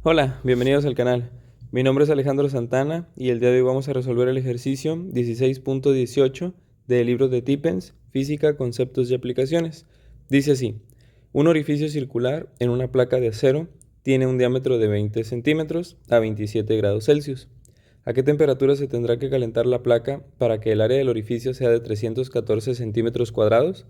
Hola, bienvenidos al canal. Mi nombre es Alejandro Santana y el día de hoy vamos a resolver el ejercicio 16.18 del libro de Tippens, Física, Conceptos y Aplicaciones. Dice así: un orificio circular en una placa de acero tiene un diámetro de 20 centímetros a 27 grados Celsius. ¿A qué temperatura se tendrá que calentar la placa para que el área del orificio sea de 314 centímetros cuadrados?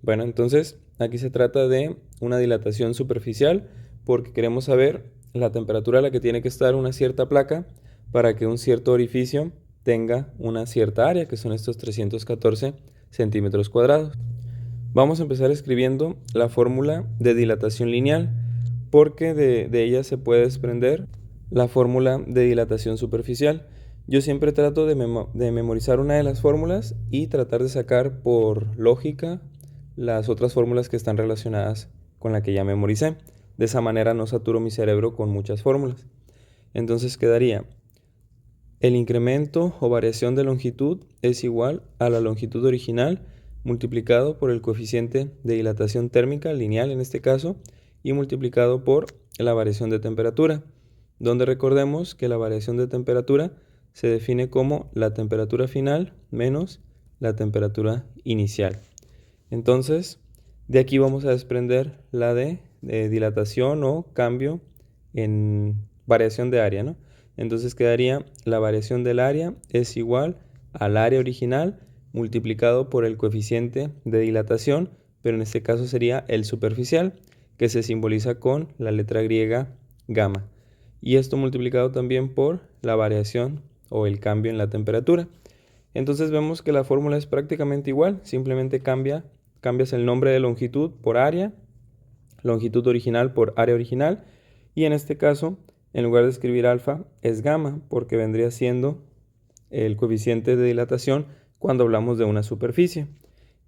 Bueno, entonces aquí se trata de una dilatación superficial porque queremos saber la temperatura a la que tiene que estar una cierta placa para que un cierto orificio tenga una cierta área, que son estos 314 centímetros cuadrados. Vamos a empezar escribiendo la fórmula de dilatación lineal porque de ella se puede desprender la fórmula de dilatación superficial. Yo siempre trato de memorizar una de las fórmulas y tratar de sacar por lógica las otras fórmulas que están relacionadas con la que ya memoricé. De esa manera no saturo mi cerebro con muchas fórmulas. Entonces quedaría: el incremento o variación de longitud es igual a la longitud original multiplicado por el coeficiente de dilatación térmica lineal en este caso y multiplicado por la variación de temperatura, donde recordemos que la variación de temperatura se define como la temperatura final menos la temperatura inicial. Entonces, de aquí vamos a desprender la de dilatación o cambio en variación de área, ¿no? Entonces quedaría: la variación del área es igual al área original multiplicado por el coeficiente de dilatación, pero en este caso sería el superficial, que se simboliza con la letra griega gamma. Y esto multiplicado también por la variación o el cambio en la temperatura. Entonces vemos que la fórmula es prácticamente igual, simplemente cambias el nombre de longitud por área, longitud original por área original, y en este caso, en lugar de escribir alfa, es gamma, porque vendría siendo el coeficiente de dilatación cuando hablamos de una superficie.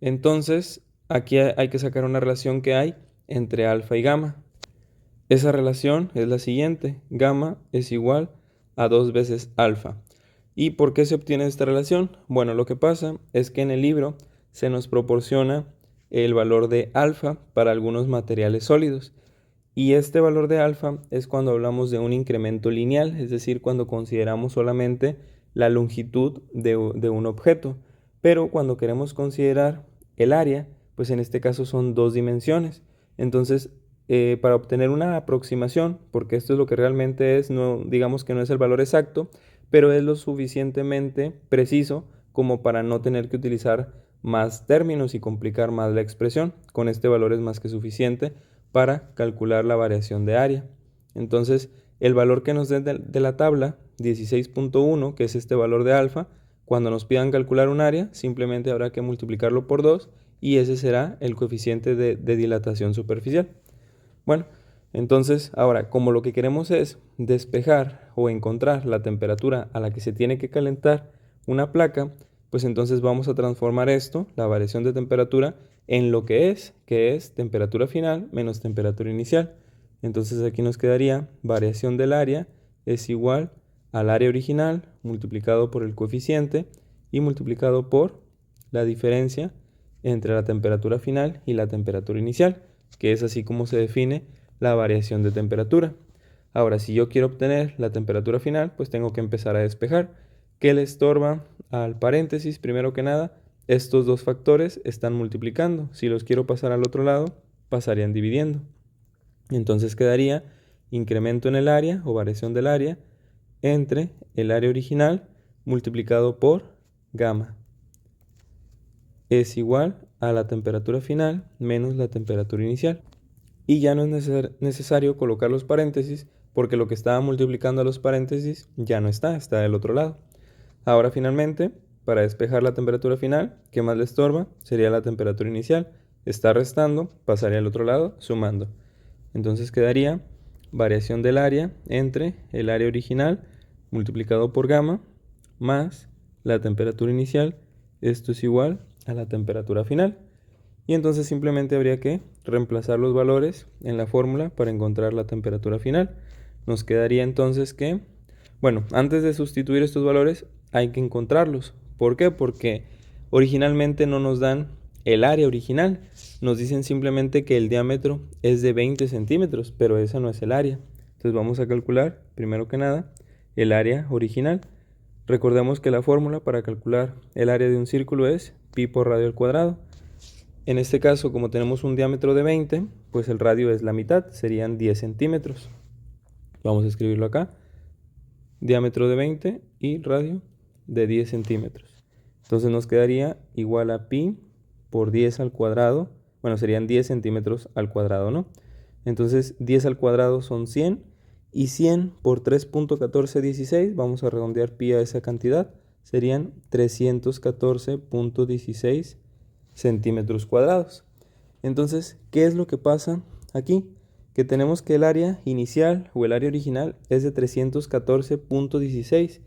Entonces, aquí hay que sacar una relación que hay entre alfa y gamma. Esa relación es la siguiente: gamma es igual a 2 veces alfa. ¿Y por qué se obtiene esta relación? Bueno, lo que pasa es que en el libro se nos proporciona el valor de alfa para algunos materiales sólidos. Y este valor de alfa es cuando hablamos de un incremento lineal, es decir, cuando consideramos solamente la longitud de un objeto. Pero cuando queremos considerar el área, pues en este caso son dos dimensiones. Entonces, para obtener una aproximación, porque esto es lo que realmente es, no, digamos que no es el valor exacto, pero es lo suficientemente preciso como para no tener que utilizar más términos y complicar más la expresión. Con este valor es más que suficiente para calcular la variación de área. Entonces, el valor que nos den de la tabla 16.1, que es este valor de alfa, cuando nos pidan calcular un área, simplemente habrá que multiplicarlo por 2 y ese será el coeficiente de dilatación superficial. Bueno, entonces ahora, como lo que queremos es despejar o encontrar la temperatura a la que se tiene que calentar una placa, pues entonces vamos a transformar esto, la variación de temperatura, en lo que es temperatura final menos temperatura inicial. Entonces aquí nos quedaría: variación del área es igual al área original multiplicado por el coeficiente y multiplicado por la diferencia entre la temperatura final y la temperatura inicial, que es así como se define la variación de temperatura. Ahora, si yo quiero obtener la temperatura final, pues tengo que empezar a despejar. ¿Qué le estorba al paréntesis? Primero que nada, estos dos factores están multiplicando. Si los quiero pasar al otro lado, pasarían dividiendo. Entonces quedaría incremento en el área o variación del área entre el área original multiplicado por gamma es igual a la temperatura final menos la temperatura inicial. Y ya no es necesario colocar los paréntesis porque lo que estaba multiplicando a los paréntesis ya no está del otro lado. Ahora finalmente, para despejar la temperatura final, ¿qué más le estorba? Sería la temperatura inicial. Está restando, pasaría al otro lado, sumando. Entonces quedaría variación del área entre el área original multiplicado por gamma más la temperatura inicial. Esto es igual a la temperatura final. Y entonces simplemente habría que reemplazar los valores en la fórmula para encontrar la temperatura final. Nos quedaría entonces que, bueno, antes de sustituir estos valores hay que encontrarlos. ¿Por qué? Porque originalmente no nos dan el área original. Nos dicen simplemente que el diámetro es de 20 centímetros, pero esa no es el área. Entonces vamos a calcular, primero que nada, el área original. Recordemos que la fórmula para calcular el área de un círculo es pi por radio al cuadrado. En este caso, como tenemos un diámetro de 20, pues el radio es la mitad, serían 10 centímetros. Vamos a escribirlo acá. Diámetro de 20 y radio de 10 centímetros. Entonces nos quedaría igual a pi por 10 al cuadrado. Bueno, serían 10 centímetros al cuadrado, ¿no? Entonces 10 al cuadrado son 100. Y 100 por 3.1416, vamos a redondear pi a esa cantidad, serían 314.16 centímetros cuadrados. Entonces, ¿qué es lo que pasa aquí? Que tenemos que el área inicial o el área original es de 314.16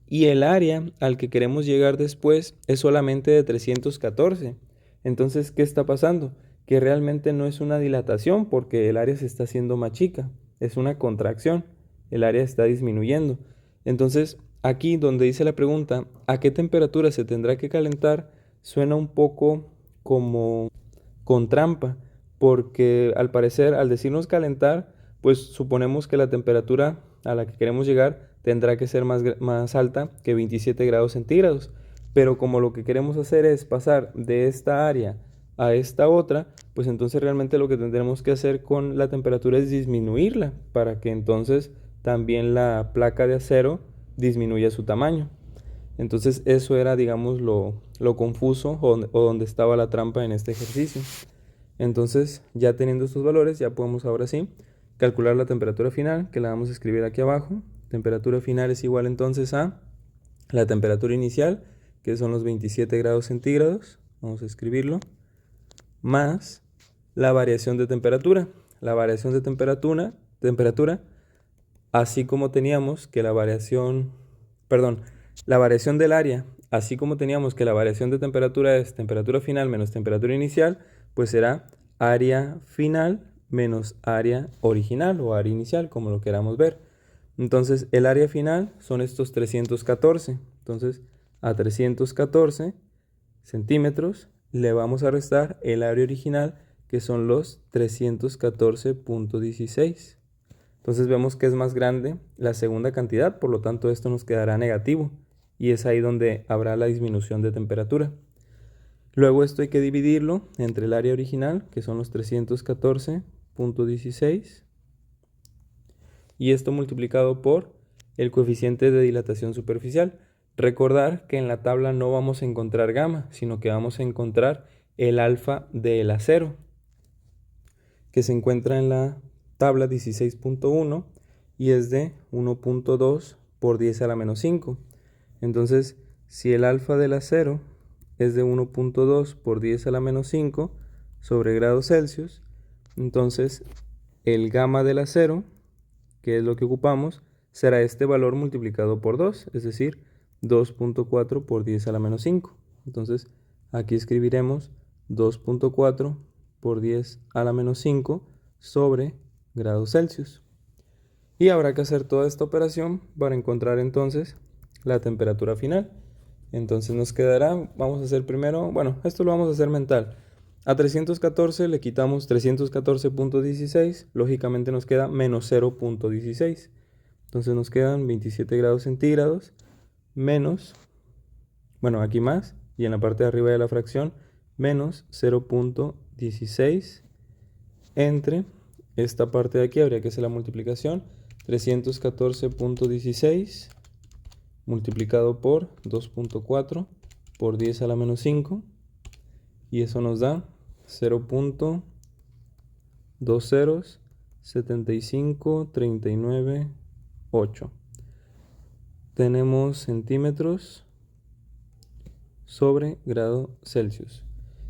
y el área al que queremos llegar después es solamente de 314. Entonces, ¿qué está pasando? Que realmente no es una dilatación porque el área se está haciendo más chica, es una contracción, el área está disminuyendo. Entonces, aquí donde dice la pregunta, ¿a qué temperatura se tendrá que calentar? Suena un poco como con trampa, porque al parecer al decirnos calentar, pues suponemos que la temperatura a la que queremos llegar tendrá que ser más alta que 27 grados centígrados. Pero como lo que queremos hacer es pasar de esta área a esta otra, pues entonces realmente lo que tendremos que hacer con la temperatura es disminuirla para que entonces también la placa de acero disminuya su tamaño. Entonces eso era, digamos, lo confuso o donde estaba la trampa en este ejercicio. Entonces, ya teniendo estos valores, ya podemos ahora sí calcular la temperatura final, que la vamos a escribir aquí abajo. Temperatura final es igual entonces a la temperatura inicial, que son los 27 grados centígrados, vamos a escribirlo, más la variación de temperatura. La variación de temperatura, así como teníamos que la variación del área, así como teníamos que la variación de temperatura es temperatura final menos temperatura inicial, pues será área final menos área original o área inicial, como lo queramos ver. Entonces, el área final son estos 314. Entonces, a 314 centímetros le vamos a restar el área original, que son los 314.16. Entonces vemos que es más grande la segunda cantidad, por lo tanto esto nos quedará negativo y es ahí donde habrá la disminución de temperatura. Luego esto hay que dividirlo entre el área original, que son los 314.16, y esto multiplicado por el coeficiente de dilatación superficial. Recordar que en la tabla no vamos a encontrar gamma, sino que vamos a encontrar el alfa del acero, que se encuentra en la tabla 16.1 y es de 1.2 por 10 a la menos 5. Entonces, si el alfa del acero es de 1.2 por 10 a la menos 5 sobre grados Celsius, entonces el gamma del acero, que es lo que ocupamos, será este valor multiplicado por 2, es decir, 2.4 por 10 a la menos 5. Entonces, aquí escribiremos 2.4 por 10 a la menos 5 sobre grados Celsius. Y habrá que hacer toda esta operación para encontrar entonces la temperatura final. Entonces nos quedará, vamos a hacer primero, bueno, esto lo vamos a hacer mental. A 314 le quitamos 314.16, lógicamente nos queda menos 0.16. Entonces nos quedan 27 grados centígrados menos, bueno, aquí más, y en la parte de arriba de la fracción, menos 0.16 entre esta parte de aquí, habría que hacer la multiplicación, 314.16 multiplicado por 2.4 por 10 a la menos 5, y eso nos da 0.2075398. Tenemos centímetros sobre grado Celsius.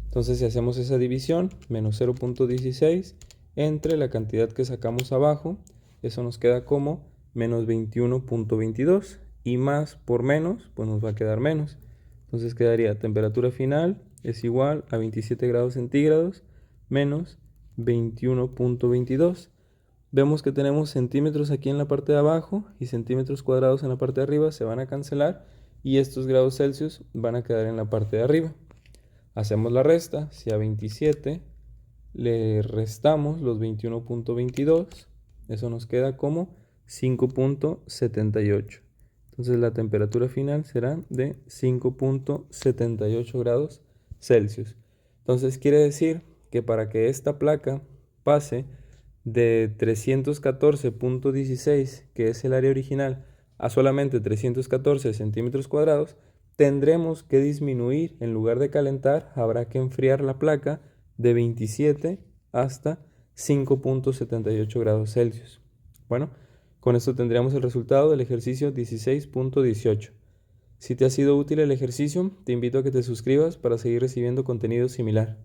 Entonces, si hacemos esa división, menos 0.16 entre la cantidad que sacamos abajo, eso nos queda como menos 21.22, y más por menos, pues nos va a quedar menos. Entonces quedaría temperatura final es igual a 27 grados centígrados menos 21.22. Vemos que tenemos centímetros aquí en la parte de abajo y centímetros cuadrados en la parte de arriba, se van a cancelar y estos grados Celsius van a quedar en la parte de arriba. Hacemos la resta, si a 27 le restamos los 21.22, eso nos queda como 5.78. Entonces la temperatura final será de 5.78 grados Celsius. Entonces quiere decir que para que esta placa pase de 314.16, que es el área original, a solamente 314 centímetros cuadrados, tendremos que disminuir, en lugar de calentar, habrá que enfriar la placa de 27 hasta 5.78 grados Celsius. Bueno, con esto tendríamos el resultado del ejercicio 16.18. Si te ha sido útil el ejercicio, te invito a que te suscribas para seguir recibiendo contenido similar.